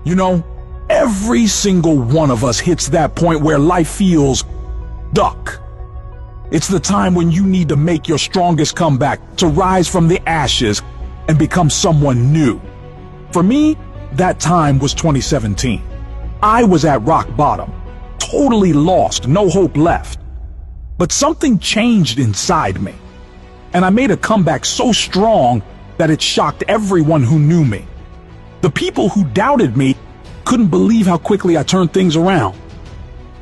You know, every single one of us hits that point where life feels stuck. It's the time when you need to make your strongest comeback, to rise from the ashes and become someone new. For me, that time was 2017. I was at rock bottom, totally lost, no hope left. But something changed inside me, and I made a comeback so strong that it shocked everyone who knew me. The people who doubted me couldn't believe how quickly I turned things around.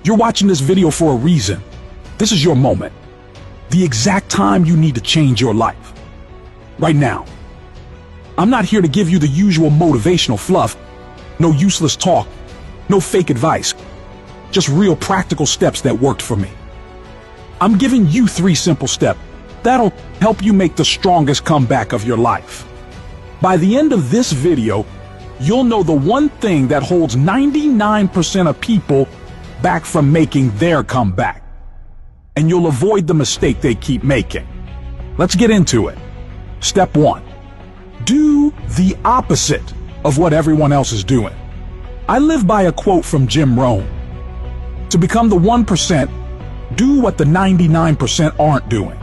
You're watching this video for a reason. This is your moment. The exact time you need to change your life. Right now. I'm not here to give you the usual motivational fluff. No useless talk. No fake advice. Just real practical steps that worked for me. I'm giving you 3 simple steps that'll help you make the strongest comeback of your life. By the end of this video, you'll know the one thing that holds 99% of people back from making their comeback. And you'll avoid the mistake they keep making. Let's get into it. Step 1. Do the opposite of what everyone else is doing. I live by a quote from Jim Rohn. To become the 1%, do what the 99% aren't doing.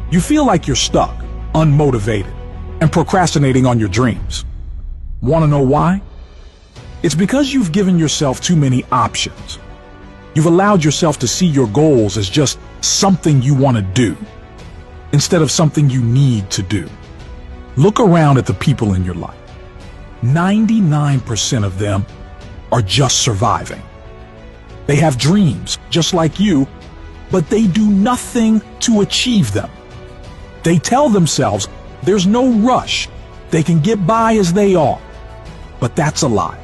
You feel like you're stuck, unmotivated, and procrastinating on your dreams. Want to know why? It's because you've given yourself too many options. You've allowed yourself to see your goals as just something you want to do, instead of something you need to do. Look around at the people in your life. 99% of them are just surviving. They have dreams, just like you, but they do nothing to achieve them. They tell themselves there's no rush, they can get by as they are. But that's a lie.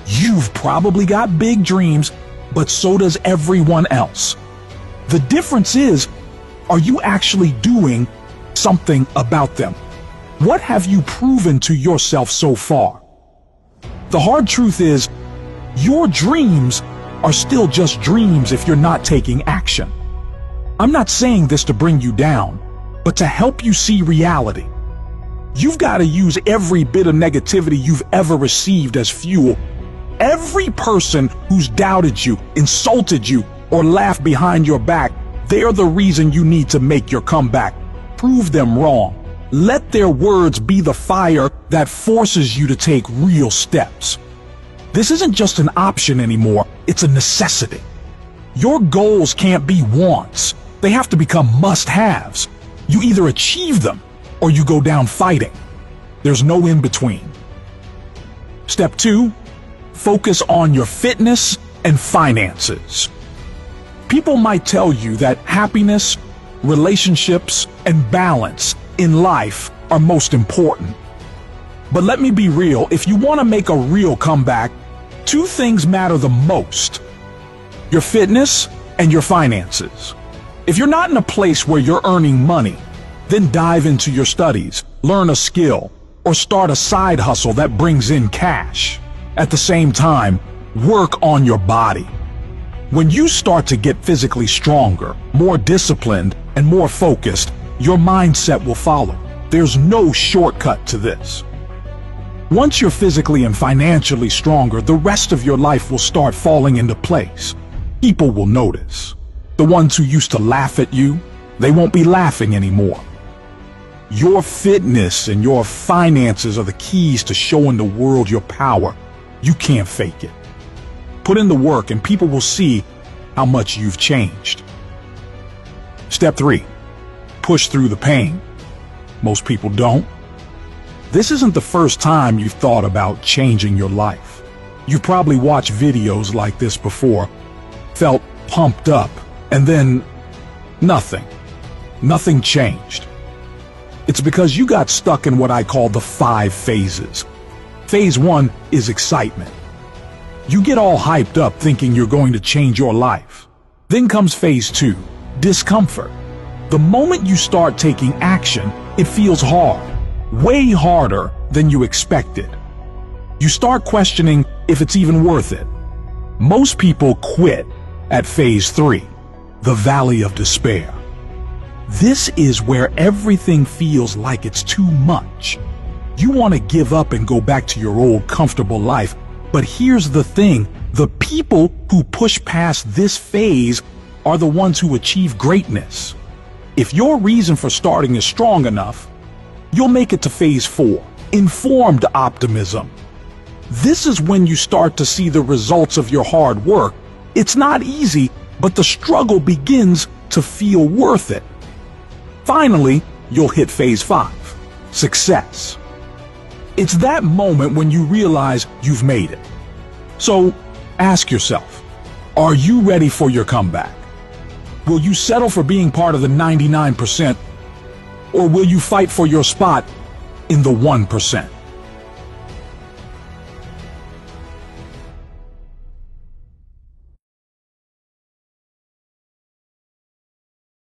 You've probably got big dreams, but so does everyone else. The difference is, are you actually doing something about them? What have you proven to yourself so far? The hard truth is, your dreams are still just dreams if you're not taking action. I'm not saying this to bring you down, but to help you see reality. You've got to use every bit of negativity you've ever received as fuel. Every person who's doubted you, insulted you, or laughed behind your back, they're the reason you need to make your comeback. Prove them wrong. Let their words be the fire that forces you to take real steps. This isn't just an option anymore, it's a necessity. Your goals can't be wants. They have to become must-haves. You either achieve them or you go down fighting. There's no in between. Step 2, focus on your fitness and finances. People might tell you that happiness, relationships, and balance in life are most important. But let me be real, if you want to make a real comeback, 2 things matter the most: your fitness and your finances. If you're not in a place where you're earning money, then dive into your studies, learn a skill, or start a side hustle that brings in cash. At the same time, work on your body. When you start to get physically stronger, more disciplined, and more focused, your mindset will follow. There's no shortcut to this. Once you're physically and financially stronger, the rest of your life will start falling into place. People will notice. The ones who used to laugh at you, they won't be laughing anymore. Your fitness and your finances are the keys to showing the world your power. You can't fake it. Put in the work and people will see how much you've changed. Step 3. Push through the pain. Most people don't. This isn't the first time you've thought about changing your life. You've probably watched videos like this before, felt pumped up, and then nothing. Nothing changed. It's because you got stuck in what I call the 5 phases. Phase 1 is excitement. You get all hyped up thinking you're going to change your life. Then comes phase 2, discomfort. The moment you start taking action, it feels hard, way harder than you expected. You start questioning if it's even worth it. Most people quit at phase 3, the valley of despair. This is where everything feels like it's too much. You want to give up and go back to your old comfortable life. But here's the thing, the people who push past this phase are the ones who achieve greatness. If your reason for starting is strong enough, you'll make it to phase 4, informed optimism. This is when you start to see the results of your hard work. It's not easy, but the struggle begins to feel worth it. Finally, you'll hit phase 5, success. It's that moment when you realize you've made it. So ask yourself, are you ready for your comeback? Will you settle for being part of the 99%, or will you fight for your spot in the 1%?